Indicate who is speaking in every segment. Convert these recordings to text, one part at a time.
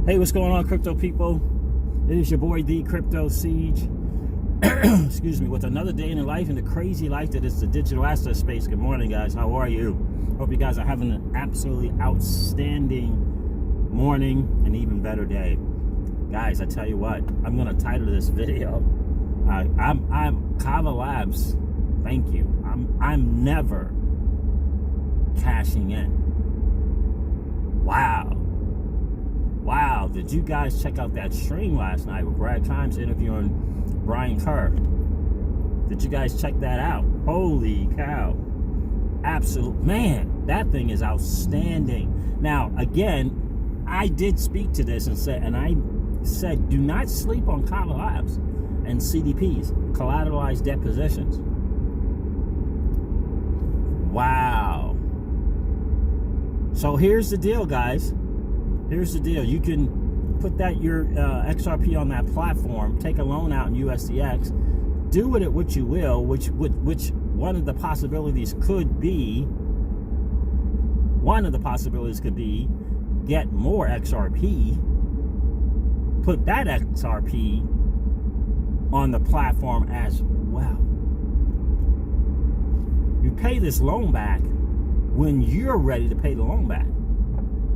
Speaker 1: Hey, what's going on, crypto people? It is your boy, The Crypto Siege. Excuse me, with another day in the life and the crazy life that is the digital asset space. Good morning, guys. How are you? Hope you guys are having an absolutely outstanding morning and even better day. Guys, I tell you what, I'm going to title this video, I'm Kava Labs. Thank you. I'm never cashing in. Wow, did you guys check out that stream last night with Brad Kimes interviewing Brian Kerr? Did you guys check that out? Holy cow. Absolute, man, that thing is outstanding. Now, again, I did speak to this and I said, do not sleep on Kava Labs and CDPs, collateralized debt positions. Wow. So here's the deal, guys. Here's the deal. You can put that your XRP on that platform, take a loan out in USDX, do with it what you will, which one of the possibilities could be, get more XRP, put that XRP on the platform as well. You pay this loan back when you're ready to pay the loan back.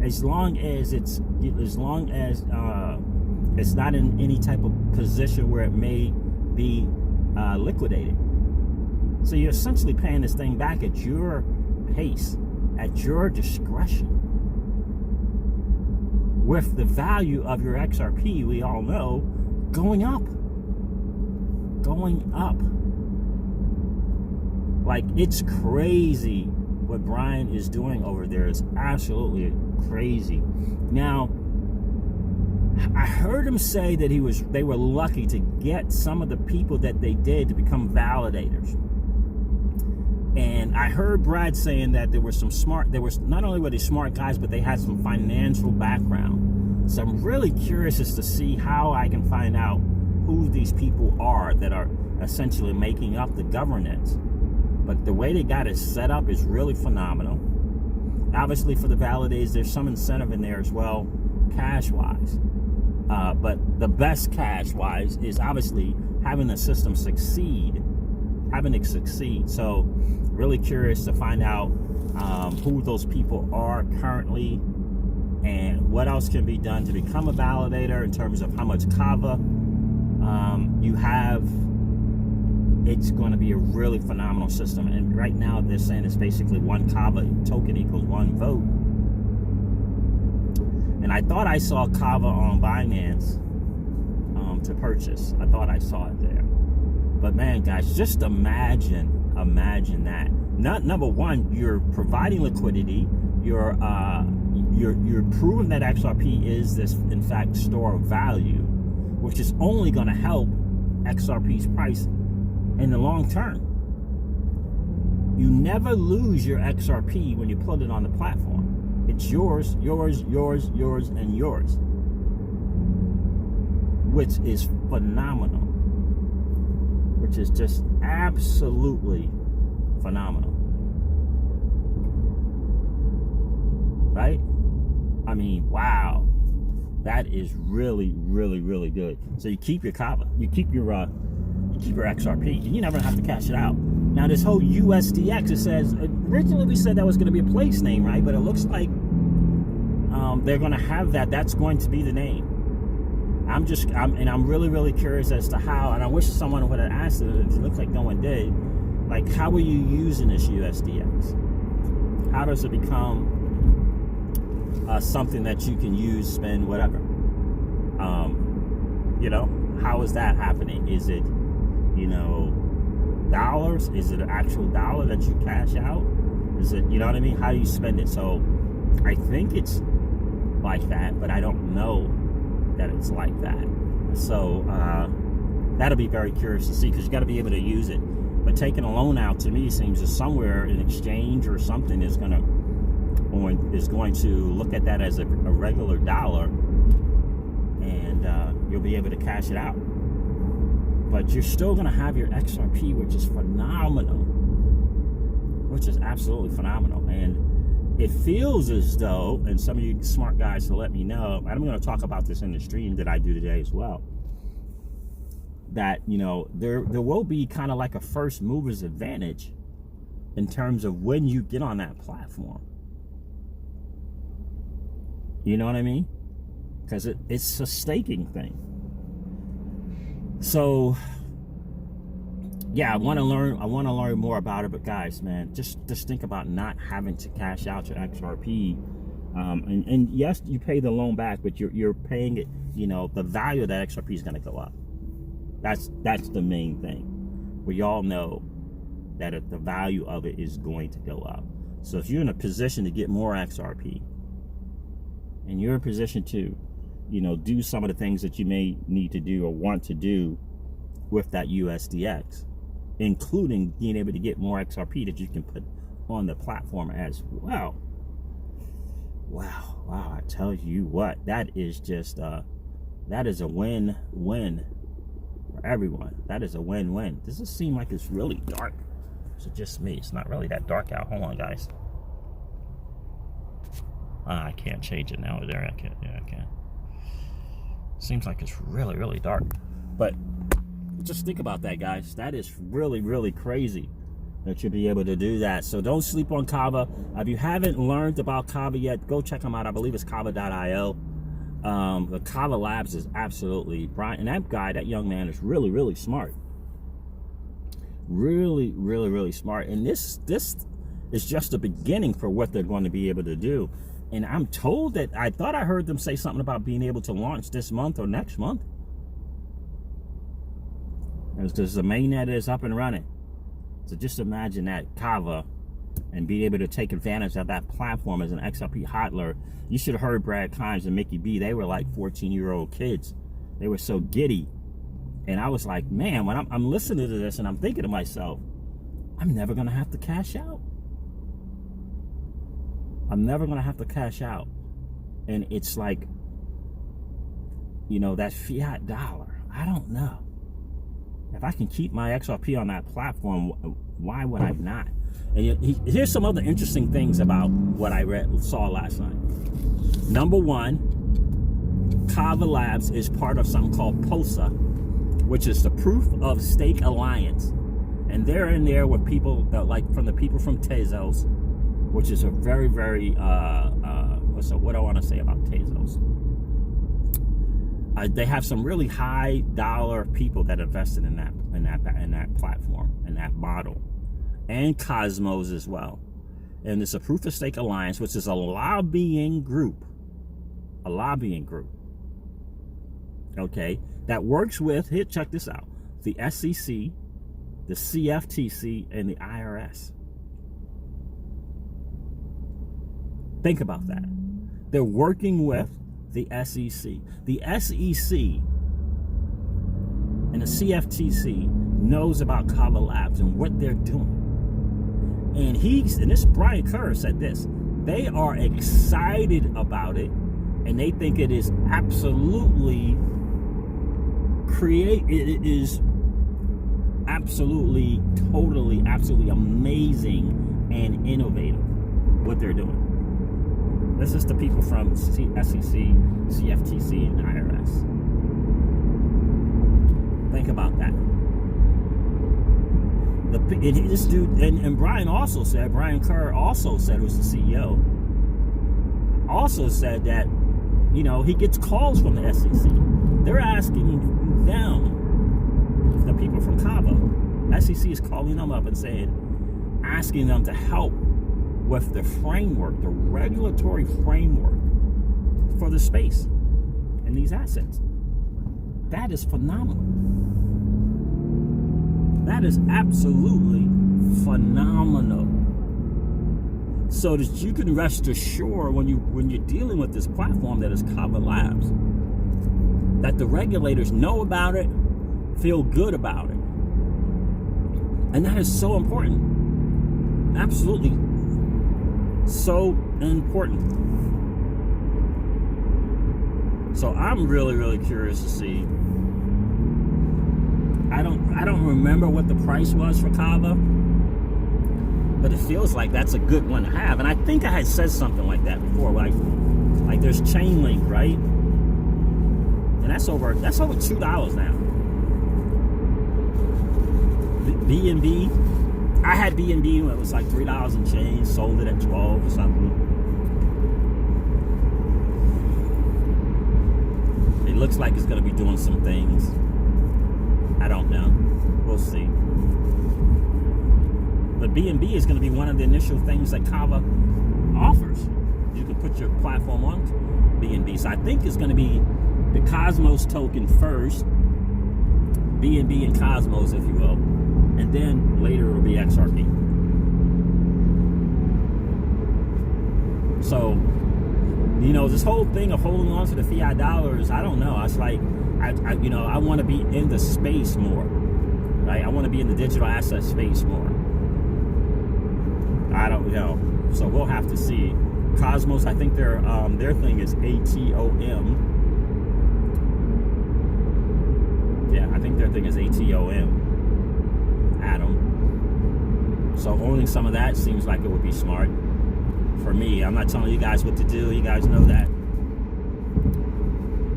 Speaker 1: As long as it's not in any type of position where it may be liquidated. So you're essentially paying this thing back at your pace, at your discretion. With the value of your XRP, we all know, going up. Like, it's crazy what Brian is doing over there. Is absolutely crazy. Now, I heard him say that they were lucky to get some of the people that they did to become validators. And I heard Brad saying that there was not only were they smart guys, but they had some financial background. So I'm really curious as to see how I can find out who these people are that are essentially making up the governance. But the way they got it set up is really phenomenal. Obviously, for the validators, there's some incentive in there as well, cash-wise. But the best cash-wise is obviously having the system succeed, So, really curious to find out who those people are currently and what else can be done to become a validator in terms of how much Kava you have. It's going to be a really phenomenal system. And right now they're saying it's basically one Kava token equals one vote. And I thought I saw Kava on Binance to purchase. I thought I saw it there. But man, guys, just imagine that. Number one, you're providing liquidity. You're proving that XRP is this, in fact, store of value, which is only going to help XRP's price in the long term. You never lose your XRP when you put it on the platform. It's yours, and yours, which is phenomenal, which is just absolutely phenomenal, right? I mean, wow, that is really, really, really good. So you keep your Kava, you keep your XRP, and you never have to cash it out. Now, this whole USDX, it says, originally we said that was going to be a place name, right? But it looks like they're going to have that. That's going to be the name. I'm really, really curious as to how, and I wish someone would have asked it. It looks like no one did. Like, how are you using this USDX? How does it become something that you can use, spend, whatever? How is that happening? Is it, dollars? Is it an actual dollar that you cash out? Is it, you know what I mean? How do you spend it? So I think it's like that, but I don't know that it's like that. So that'll be very curious to see, because you got to be able to use it. But taking a loan out, to me, seems that somewhere in exchange or something is going to look at that as a regular dollar, and you'll be able to cash it out. But you're still going to have your XRP, which is phenomenal, which is absolutely phenomenal. And it feels as though, and some of you smart guys will let me know, and I'm going to talk about this in the stream that I do today as well, that, you know, there will be kind of like a first mover's advantage in terms of when you get on that platform. You know what I mean? Because it's a staking thing. So yeah, I want to learn more about it. But guys, man, just think about not having to cash out your XRP. And yes, you pay the loan back, but you're paying it. You know, the value of that XRP is going to go up. That's the main thing. We all know that the value of it is going to go up. So if you're in a position to get more XRP, and you're in a position to, you know, do some of the things that you may need to do or want to do with that USDX, including being able to get more XRP that you can put on the platform as well. Wow, I tell you what, that is just that is a win-win for everyone. That is a win-win. Does it seem like it's really dark? Is it just me? It's not really that dark out. Hold on, guys. I can't change it now. There, I can't. Yeah, I can. Seems like it's really, really dark. But just think about that, guys. That is really, really crazy that you'll be able to do that. So don't sleep on Kava. If you haven't learned about Kava yet, go check them out. I believe it's Kava.io. The Cava Labs is absolutely bright. And that guy, that young man, is really, really smart. Really, really, really smart. And this is just the beginning for what they're going to be able to do. And I'm told that, I thought I heard them say something about being able to launch this month or next month. Because the mainnet is up and running. So just imagine that, Kava, and be able to take advantage of that platform as an XRP hodler. You should have heard Brad Kimes and Mickey B. They were like 14-year-old kids. They were so giddy. And I was like, man, when I'm listening to this and I'm thinking to myself, I'm never going to have to cash out. I'm never going to have to cash out. And it's like, you know, that fiat dollar. I don't know. If I can keep my XRP on that platform, why would I not? And here's some other interesting things about what I saw last night. Number one, Cava Labs is part of something called POSA, which is the Proof of Stake Alliance. And they're in there with people that, like, from the people from Tezos, which is a very, very, what do I want to say about Tezos? They have some really high dollar people that invested in that platform, in that model, and Cosmos as well. And it's a Proof of Stake Alliance, which is a lobbying group, okay, that works with, here, check this out, the SEC, the CFTC, and the IRS. Think about that. They're working with the SEC. The SEC and the CFTC knows about Cava Labs and what they're doing. And this Brian Kerr said this, they are excited about it, and they think it is absolutely totally amazing and innovative what they're doing. This is the people from SEC, CFTC, and IRS. Think about that. This dude, and Brian Kerr also said, who's the CEO, also said that, you know, he gets calls from the SEC. They're asking them, the people from Kava, SEC is calling them up and asking them to help with the framework, the regulatory framework for the space and these assets. That is phenomenal. That is absolutely phenomenal. So that you can rest assured when you're dealing with this platform that is Cava Labs, that the regulators know about it, feel good about it. And that is so important. Absolutely so important. So I'm really, really curious to see. I don't remember what the price was for Kava. But it feels like that's a good one to have. And I think I had said something like that before. Like there's Chainlink, right? And that's over $2 now. BNB, I had BNB when it was like $3 and change, sold it at 12 or something. It looks like it's going to be doing some things. I don't know. We'll see. But BNB is going to be one of the initial things that Kava offers. You can put your platform on BNB. So I think it's going to be the Cosmos token first, BNB and Cosmos, if you will, and then later it'll be XRP. So, you know, this whole thing of holding on to the fiat dollars, I don't know. It's like, I want to be in the space more, right? I want to be in the digital asset space more. I don't know. So we'll have to see. Cosmos, I think their thing is ATOM. Yeah, I think their thing is ATOM. Atom. So owning some of that seems like it would be smart for me. I'm not telling you guys what to do. You guys know that.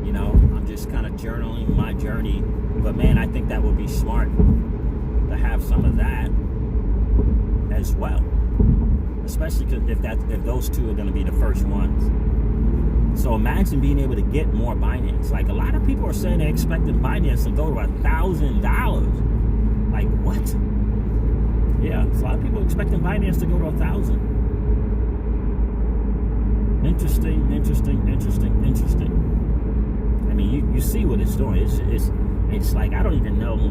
Speaker 1: You know, I'm just kind of journaling my journey. But man, I think that would be smart to have some of that as well. Especially if those two are going to be the first ones. So imagine being able to get more Binance. Like a lot of people are saying they're expecting Binance to go to $1,000. Like what? Yeah, so a lot of people expecting Binance to go to 1,000. Interesting. I mean, you see what it's doing. It's like I don't even know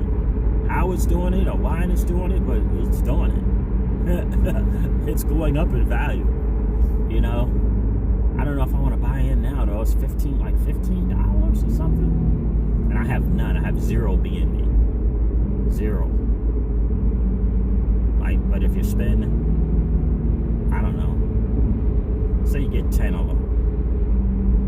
Speaker 1: how it's doing it or why it's doing it, but it's doing it. It's going up in value, you know. I don't know if I want to buy in now though. It's $15 or something, and I have none. I have zero BNB, zero. Like, but if you spend, I don't know, say you get 10 of them,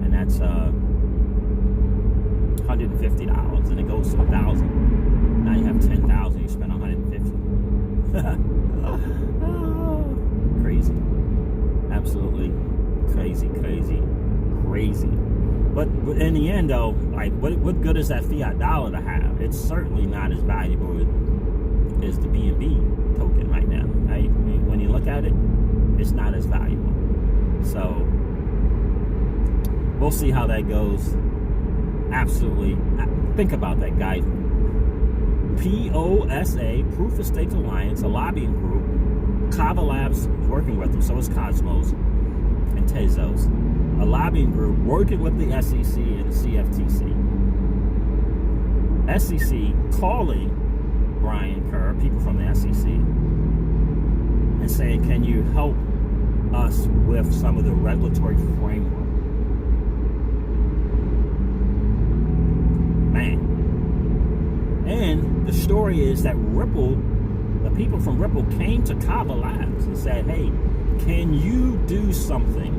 Speaker 1: and that's $150, and it goes to 1,000. Now you have 10,000. You spend 150. Crazy, absolutely crazy. But in the end, though, like what good is that fiat dollar to have? It's certainly not as valuable as the BNB token right now, right? When you look at it, it's not as valuable. So we'll see how that goes. Absolutely, think about that, guys. POSA, Proof of Stake Alliance, a lobbying group. Kava Labs working with them, so is Cosmos and Tezos. A lobbying group working with the SEC and the CFTC. SEC calling Brian Kerr, people from the SEC, and saying, can you help us with some of the regulatory framework? Man. And the story is that Ripple, the people from Ripple came to Kava Labs and said, hey, can you do something?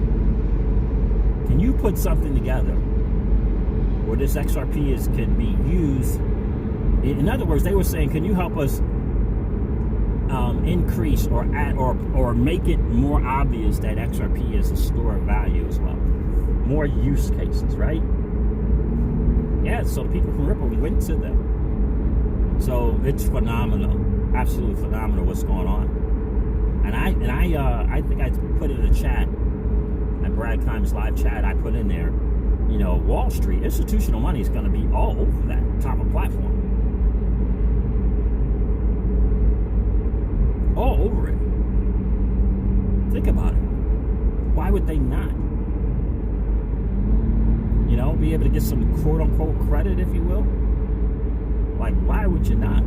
Speaker 1: Can you put something together where this XRP can be used? In other words, they were saying, can you help us increase or add or make it more obvious that XRP is a store of value as well? More use cases, right? Yeah, so people from Ripple went to them. So it's phenomenal, absolutely phenomenal what's going on. And I think I put it in a chat, at Brad Kimes live chat. I put in there, you know, Wall Street institutional money is going to be all over that Kava platform, all over it. Think about it. Why would they not? You know, be able to get some quote unquote credit, if you will. Like, why would you not?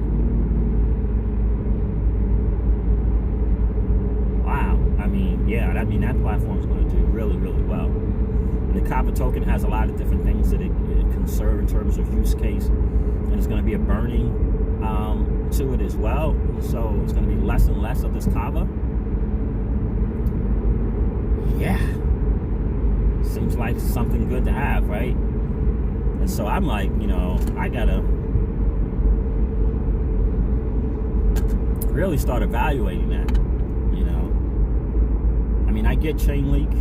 Speaker 1: Wow. I mean, yeah, that platform's going to do really, really well. And the Kava token has a lot of different things that it can serve in terms of use case. And there's going to be a burning to it as well. So it's going to be less and less of this Kava. Yeah. Seems like something good to have, right? And so I'm like, you know, I got to really start evaluating that, you know. mean, I get Chainlink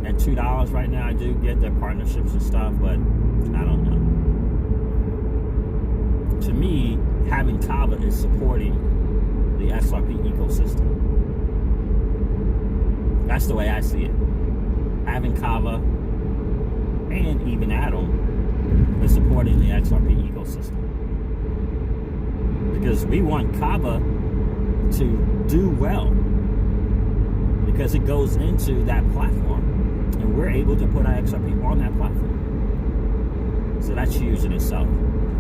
Speaker 1: at $2 right now. I do get their partnerships and stuff, but I don't know. To me, having Kava is supporting the XRP ecosystem. That's the way I see it. Having Kava and even Atom is supporting the XRP ecosystem. Because we want Kava to do well. Because it goes into that platform. And we're able to put our XRP on that platform. So that's huge in itself.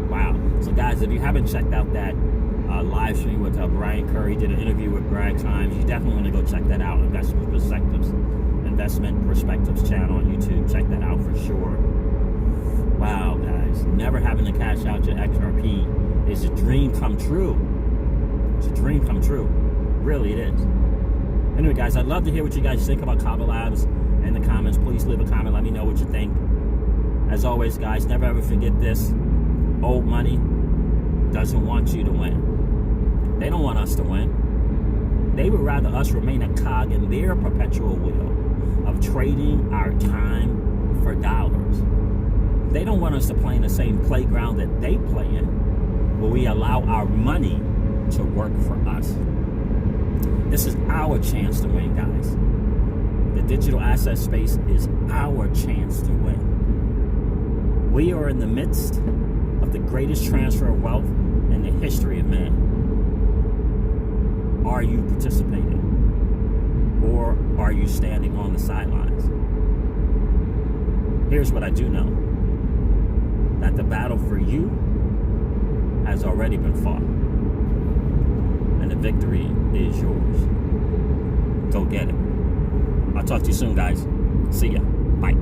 Speaker 1: Wow. So guys, if you haven't checked out that live stream with Brian Curry, did an interview with Brad Chimes, you definitely want to go check that out. Investment Perspectives channel on YouTube. Check that out for sure. Wow, guys. Never having to cash out your XRP is a dream come true. It's a dream come true. Really, it is. Anyway, guys, I'd love to hear what you guys think about Kava Labs in the comments. Please leave a comment. Let me know what you think. As always, guys, never ever forget this. Old money doesn't want you to win. They don't want us to win. They would rather us remain a cog in their perpetual wheel of trading our time for dollars. They don't want us to play in the same playground that they play in, where we allow our money to work for us. This is our chance to win, guys. The digital asset space is our chance to win. We are in the midst of the greatest transfer of wealth in the history of man. Are you participating? Or are you standing on the sidelines? Here's what I do know. That the battle for you has already been fought. And the victory is yours. Go get it. I'll talk to you soon, guys. See ya. Bye.